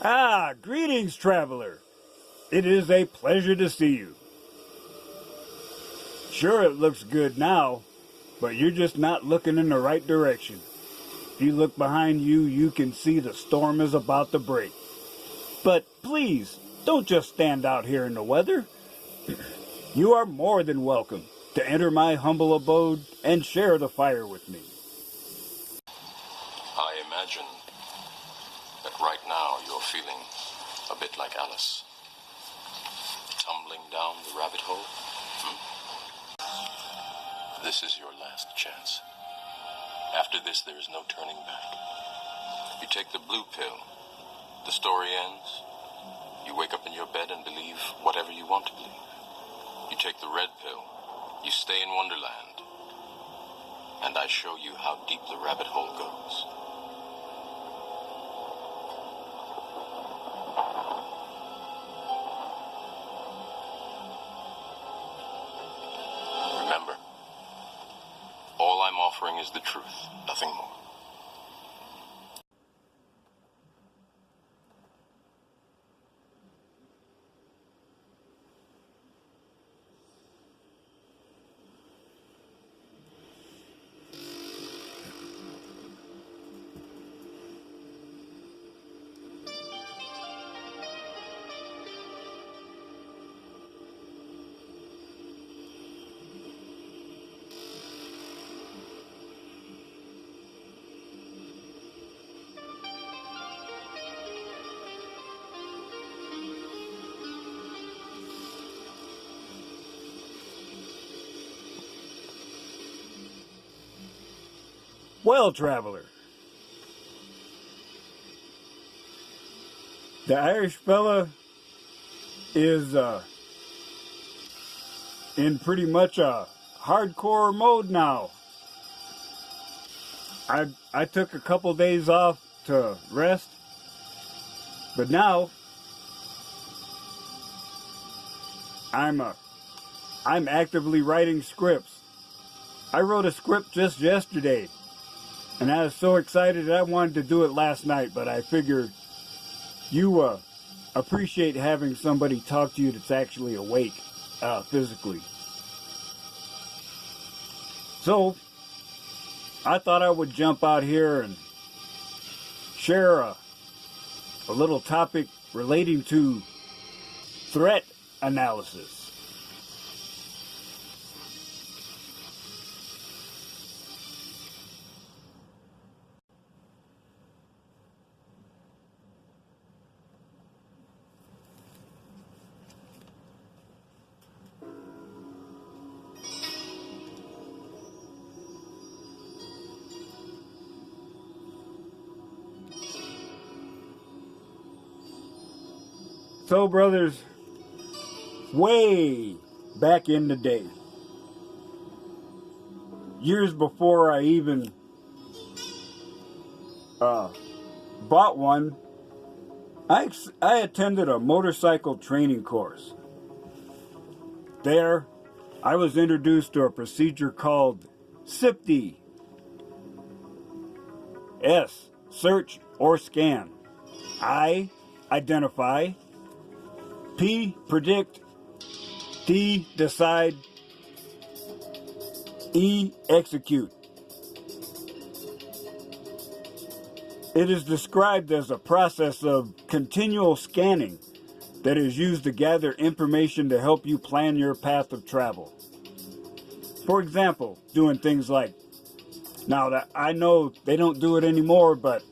Ah, greetings, traveler. It is a pleasure to see you. Sure, it looks good now, but you're just not looking in the right direction. If you look behind you, you can see the storm is about to break. But please, don't just stand out here in the weather. You are more than welcome to enter my humble abode and share the fire with me. I imagine that right now you're feeling a bit like Alice. Tumbling down the rabbit hole. This is your last chance. After this, there is no turning back. You take the blue pill. The story ends. You wake up in your bed and believe whatever you want to believe. You take the red pill. You stay in Wonderland. And I show you how deep the rabbit hole goes. Remember, all I'm offering is the truth, nothing more. Well, traveler, the Irish fella is in pretty much a hardcore mode now. I took a couple days off to rest, but now I'm actively writing scripts. I wrote a script just yesterday. And I was so excited that I wanted to do it last night, but I figured you appreciate having somebody talk to you that's actually awake physically. So I thought I would jump out here and share a little topic relating to threat analysis. So, brothers, way back in the day, years before I even bought one, I attended a motorcycle training course. There, I was introduced to a procedure called SIPDE. S, search or scan. I, identify. P, predict. D, decide. E, execute. It is described as a process of continual scanning that is used to gather information to help you plan your path of travel. For example, doing things like, now that I know they don't do it anymore, but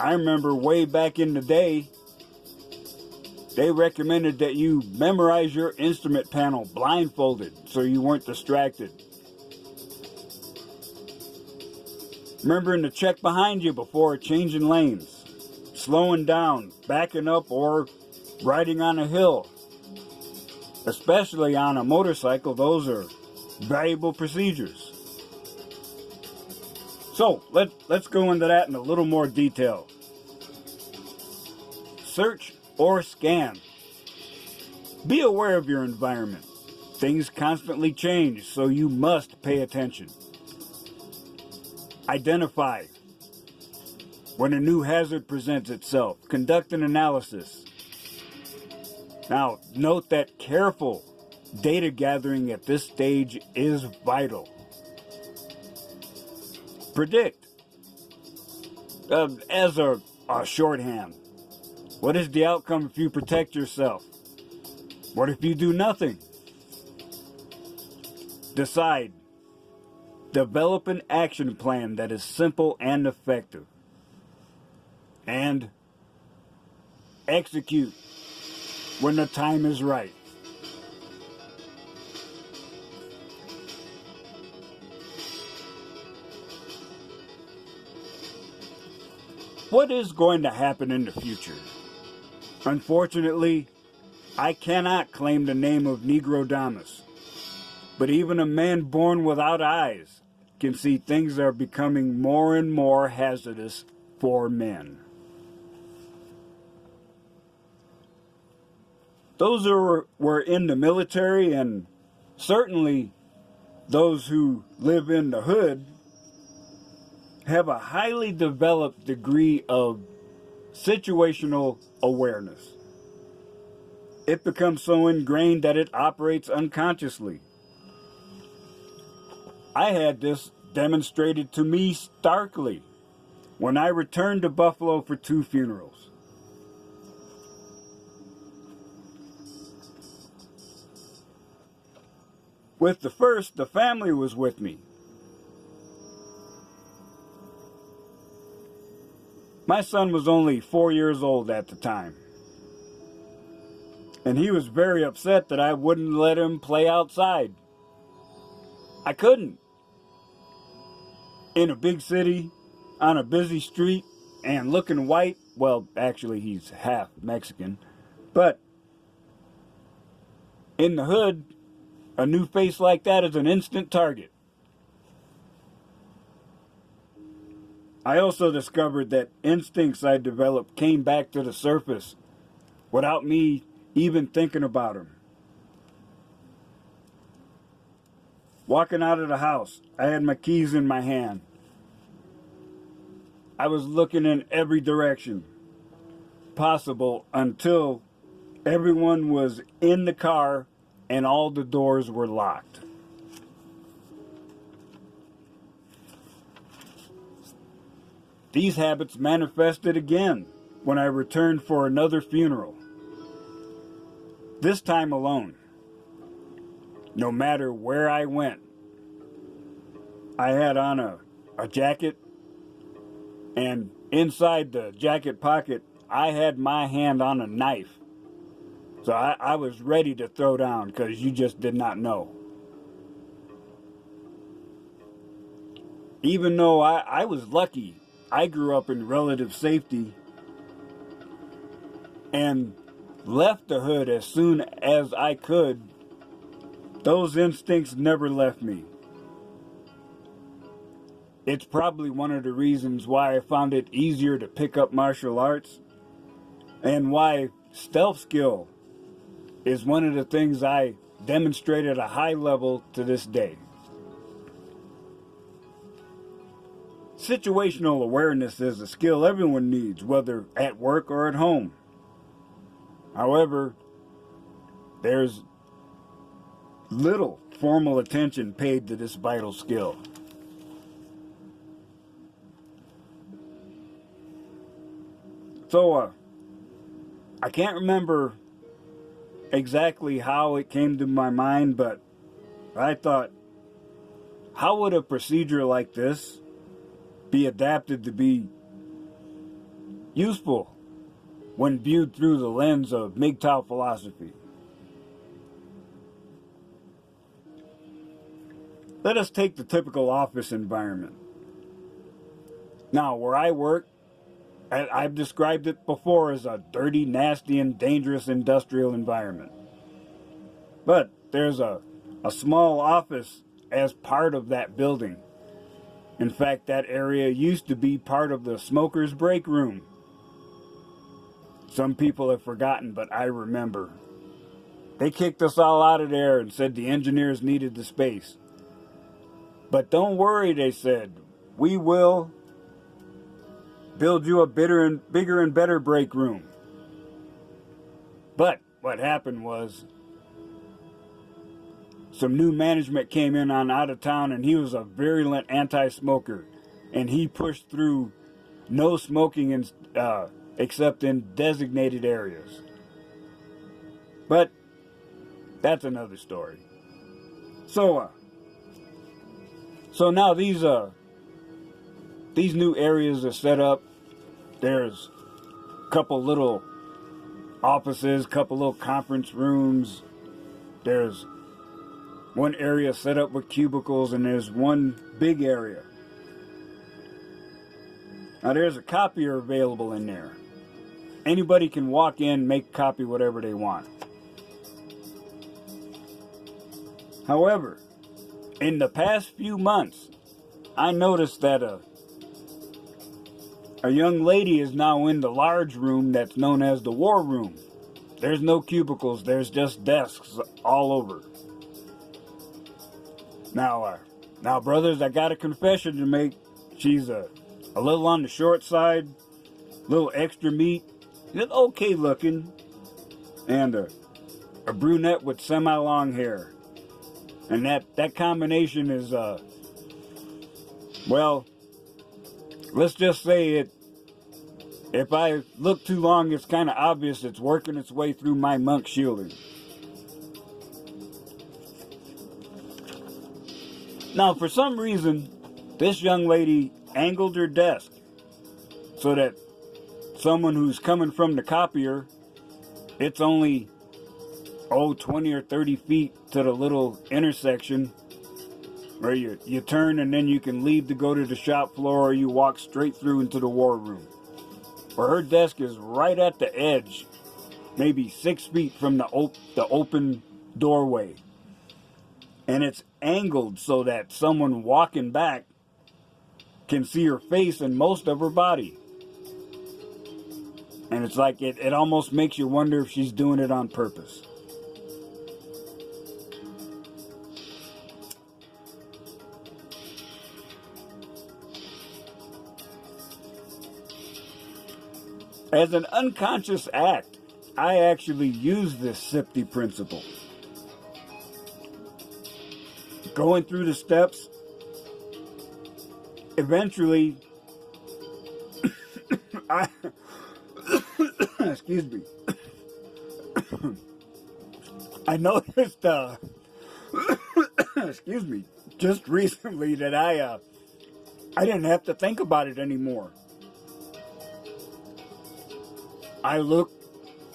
I remember way back in the day, they recommended that you memorize your instrument panel blindfolded so you weren't distracted. Remembering to check behind you before changing lanes, slowing down, backing up, or riding on a hill. Especially on a motorcycle, those are valuable procedures. So, let's go into that in a little more detail. Search or scan. Be aware of your environment. Things constantly change, so you must pay attention. Identify. When a new hazard presents itself, conduct an analysis. Now, note that careful data gathering at this stage is vital. Predict. As a shorthand, what is the outcome if you protect yourself? What if you do nothing? Decide. Develop an action plan that is simple and effective. And execute when the time is right. What is going to happen in the future? Unfortunately, I cannot claim the name of Negrodamus, but even a man born without eyes can see things are becoming more and more hazardous for men. Those who were in the military, and certainly those who live in the hood, have a highly developed degree of situational awareness. It becomes so ingrained that it operates unconsciously. I had this demonstrated to me starkly when I returned to Buffalo for 2 funerals. With the first, the family was with me. My son was only 4 years old at the time, and he was very upset that I wouldn't let him play outside. I couldn't. In a big city, on a busy street, and looking white, well, actually he's half Mexican, but in the hood, a new face like that is an instant target. I also discovered that instincts I developed came back to the surface without me even thinking about them. Walking out of the house, I had my keys in my hand. I was looking in every direction possible until everyone was in the car and all the doors were locked. These habits manifested again when I returned for another funeral. This time alone. No matter where I went, I had on a jacket, and inside the jacket pocket, I had my hand on a knife. So I was ready to throw down because you just did not know. Even though I was lucky, I grew up in relative safety and left the hood as soon as I could. Those instincts never left me. It's probably one of the reasons why I found it easier to pick up martial arts, and why stealth skill is one of the things I demonstrate at a high level to this day. Situational awareness is a skill everyone needs, whether at work or at home. However, there's little formal attention paid to this vital skill. So, I can't remember exactly how it came to my mind, but I thought, how would a procedure like this be adapted to be useful when viewed through the lens of MGTOW philosophy? Let us take the typical office environment. Now, where I work, I've described it before as a dirty, nasty, and dangerous industrial environment. But there's a small office as part of that building. In fact, that area used to be part of the smoker's break room. Some people have forgotten, but I remember. They kicked us all out of there and said the engineers needed the space. But don't worry, they said, we will build you a bigger and better break room. But what happened was some new management came in on out of town, and he was a virulent anti-smoker, and he pushed through no smoking in, except in designated areas. But that's another story. So now these new areas are set up. There's a couple little offices, couple little conference rooms. There's one area set up with cubicles, and there's one big area. Now there's a copier available in there. Anybody can walk in, make copy whatever they want. However, in the past few months, I noticed that a young lady is now in the large room that's known as the war room. There's no cubicles, there's just desks all over. Now, brothers, I got a confession to make. She's a little on the short side, a little extra meat, just okay looking, and a brunette with semi-long hair. And that combination is, well, let's just say it. If I look too long, it's kind of obvious it's working its way through my monk shielding. Now, for some reason, this young lady angled her desk so that someone who's coming from the copier, it's only 20 or 30 feet to the little intersection where you turn and then you can leave to go to the shop floor, or you walk straight through into the war room. Where her desk is right at the edge, maybe 6 feet from the open doorway. And it's angled so that someone walking back can see her face and most of her body. And it's like it almost makes you wonder if she's doing it on purpose. As an unconscious act, I actually use this SIPDE principle. Going through the steps, eventually, excuse me, I noticed, excuse me, just recently that I didn't have to think about it anymore. I look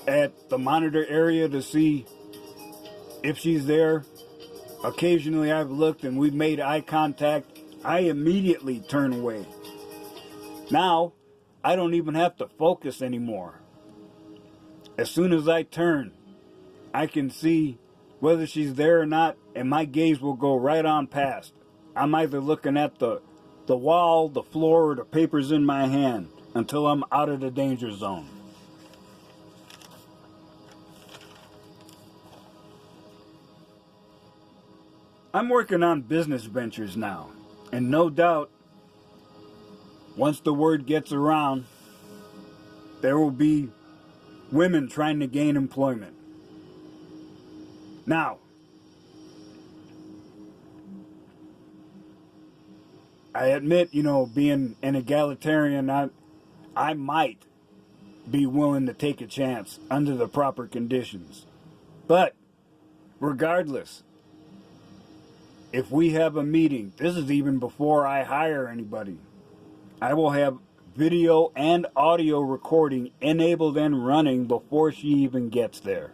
at the monitor area to see if she's there. Occasionally I've looked and we've made eye contact. I immediately turn away. Now, I don't even have to focus anymore. As soon as I turn, I can see whether she's there or not, and my gaze will go right on past. I'm either looking at the wall, the floor, or the papers in my hand until I'm out of the danger zone. I'm working on business ventures now, and no doubt, once the word gets around, there will be women trying to gain employment. Now, I admit, being an egalitarian, I might be willing to take a chance under the proper conditions. But, regardless, if we have a meeting, this is even before I hire anybody, I will have video and audio recording enabled and running before she even gets there.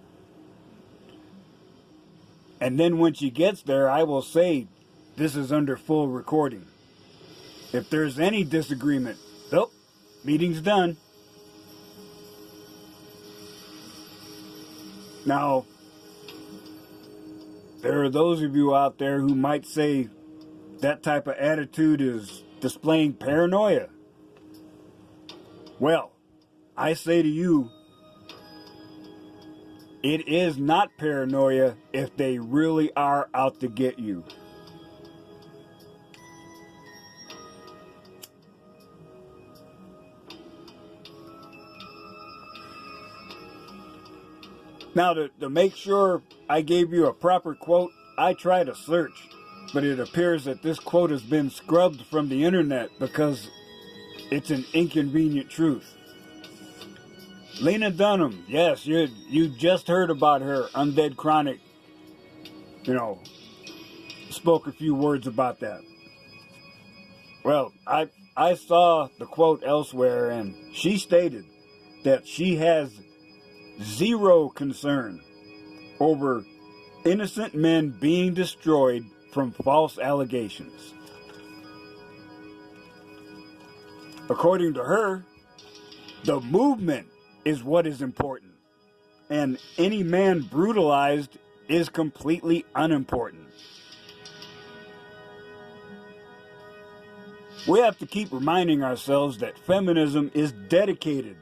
And then when she gets there, I will say, this is under full recording. If there's any disagreement, nope, meeting's done. Now, there are those of you out there who might say that type of attitude is displaying paranoia. Well, I say to you, it is not paranoia if they really are out to get you. Now, to make sure I gave you a proper quote, I tried a search, but it appears that this quote has been scrubbed from the internet because it's an inconvenient truth. Lena Dunham, yes, you just heard about her. Undead Chronic, spoke a few words about that. Well, I saw the quote elsewhere, and she stated that she has zero concern over innocent men being destroyed from false allegations. According to her, the movement is what is important, and any man brutalized is completely unimportant. We have to keep reminding ourselves that feminism is dedicated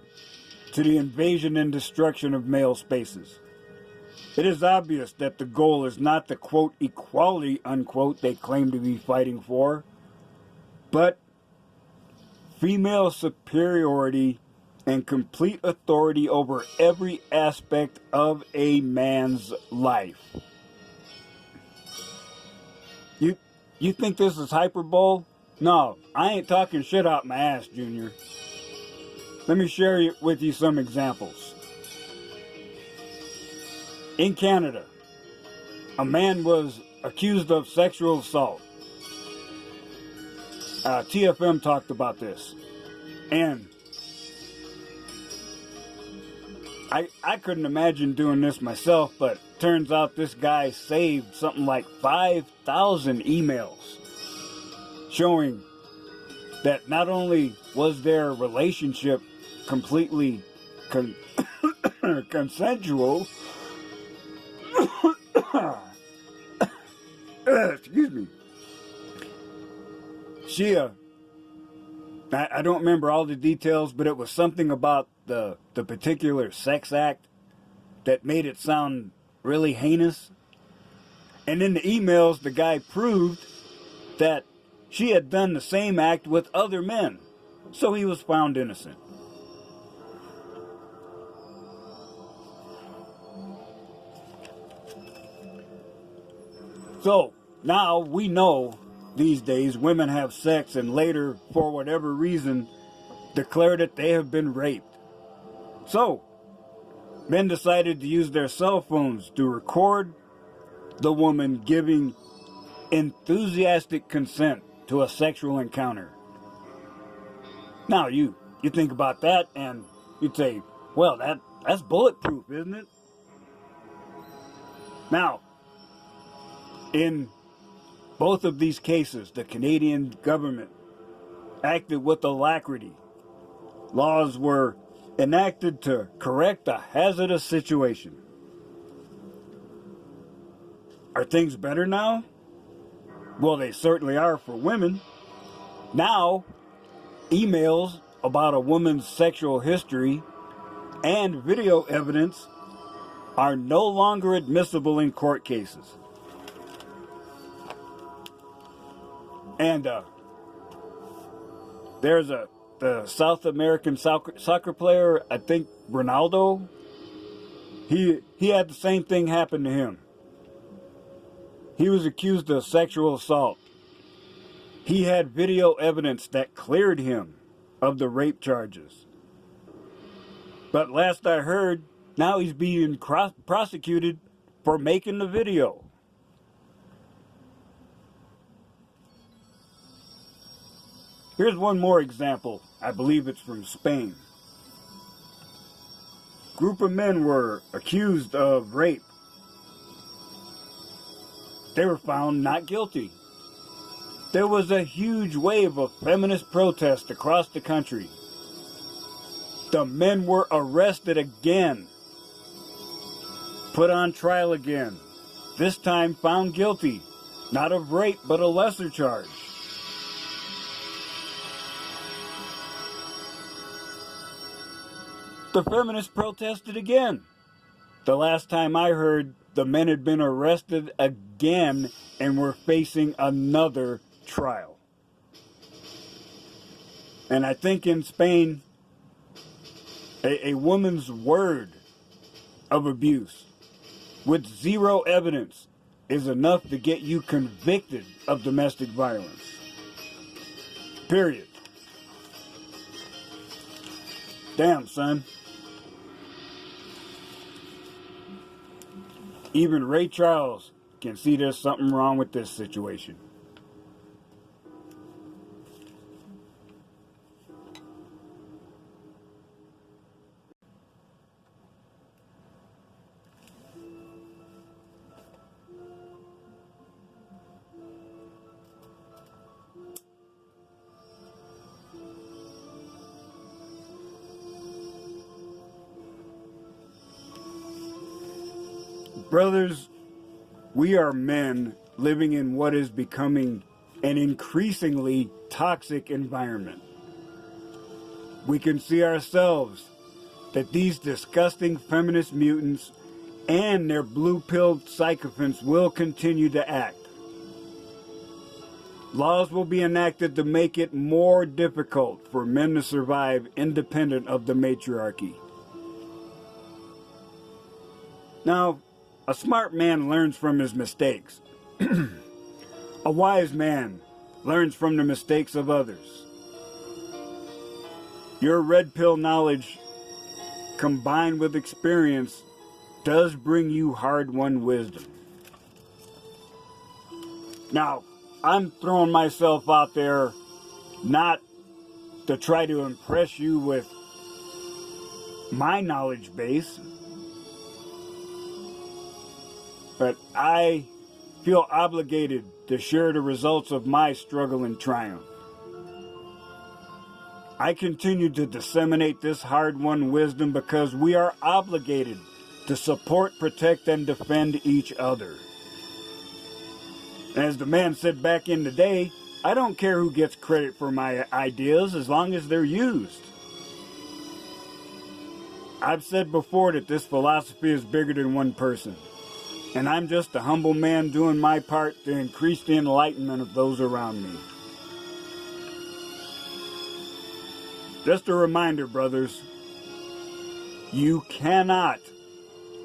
to the invasion and destruction of male spaces. It is obvious that the goal is not the quote equality unquote they claim to be fighting for, but female superiority and complete authority over every aspect of a man's life. You think this is hyperbole? No, I ain't talking shit out my ass, Junior. Let me share with you some examples. In Canada, a man was accused of sexual assault. TFM talked about this. And I couldn't imagine doing this myself, but turns out this guy saved something like 5,000 emails showing that not only was their relationship completely consensual, excuse me, I don't remember all the details, but it was something about the particular sex act that made it sound really heinous. And in the emails, the guy proved that she had done the same act with other men, so he was found innocent. So now we know these days women have sex and later, for whatever reason, declare that they have been raped. So men decided to use their cell phones to record the woman giving enthusiastic consent to a sexual encounter. Now you think about that and you'd say, well, that's bulletproof, isn't it? Now, in both of these cases, the Canadian government acted with alacrity. Laws were enacted to correct a hazardous situation. Are things better now? Well, they certainly are for women. Now, emails about a woman's sexual history and video evidence are no longer admissible in court cases. And there's the South American soccer player, I think Ronaldo. He had the same thing happen to him. He was accused of sexual assault. He had video evidence that cleared him of the rape charges. But last I heard, now he's being prosecuted for making the video. Here's one more example. I believe it's from Spain. Group of men were accused of rape. They were found not guilty. There was a huge wave of feminist protest across the country. The men were arrested again, put on trial again, this time found guilty, not of rape, but a lesser charge. The feminists protested again. The last time I heard, the men had been arrested again and were facing another trial. And I think in Spain, a woman's word of abuse with zero evidence is enough to get you convicted of domestic violence. Period. Damn, son. Even Ray Charles can see there's something wrong with this situation. Brothers, we are men living in what is becoming an increasingly toxic environment. We can see ourselves that these disgusting feminist mutants and their blue-pilled sycophants will continue to act. Laws will be enacted to make it more difficult for men to survive independent of the matriarchy. Now, a smart man learns from his mistakes. A wise man learns from the mistakes of others. Your red pill knowledge, combined with experience, does bring you hard-won wisdom. Now, I'm throwing myself out there not to try to impress you with my knowledge base, but I feel obligated to share the results of my struggle and triumph. I continue to disseminate this hard-won wisdom because we are obligated to support, protect, and defend each other. As the man said back in the day, I don't care who gets credit for my ideas as long as they're used. I've said before that this philosophy is bigger than one person, and I'm just a humble man doing my part to increase the enlightenment of those around me. Just a reminder, brothers, you cannot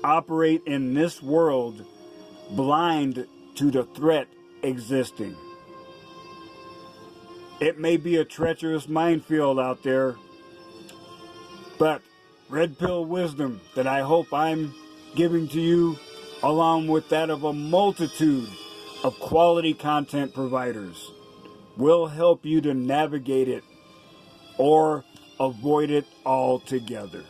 operate in this world blind to the threat existing. It may be a treacherous minefield out there, but red pill wisdom that I hope I'm giving to you, along with that of a multitude of quality content providers, will help you to navigate it or avoid it altogether.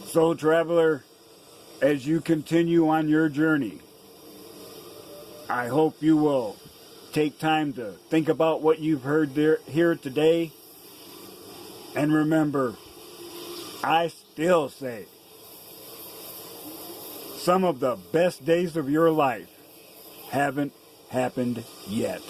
So, traveler, as you continue on your journey, I hope you will take time to think about what you've heard here today. And remember, I still say, some of the best days of your life haven't happened yet.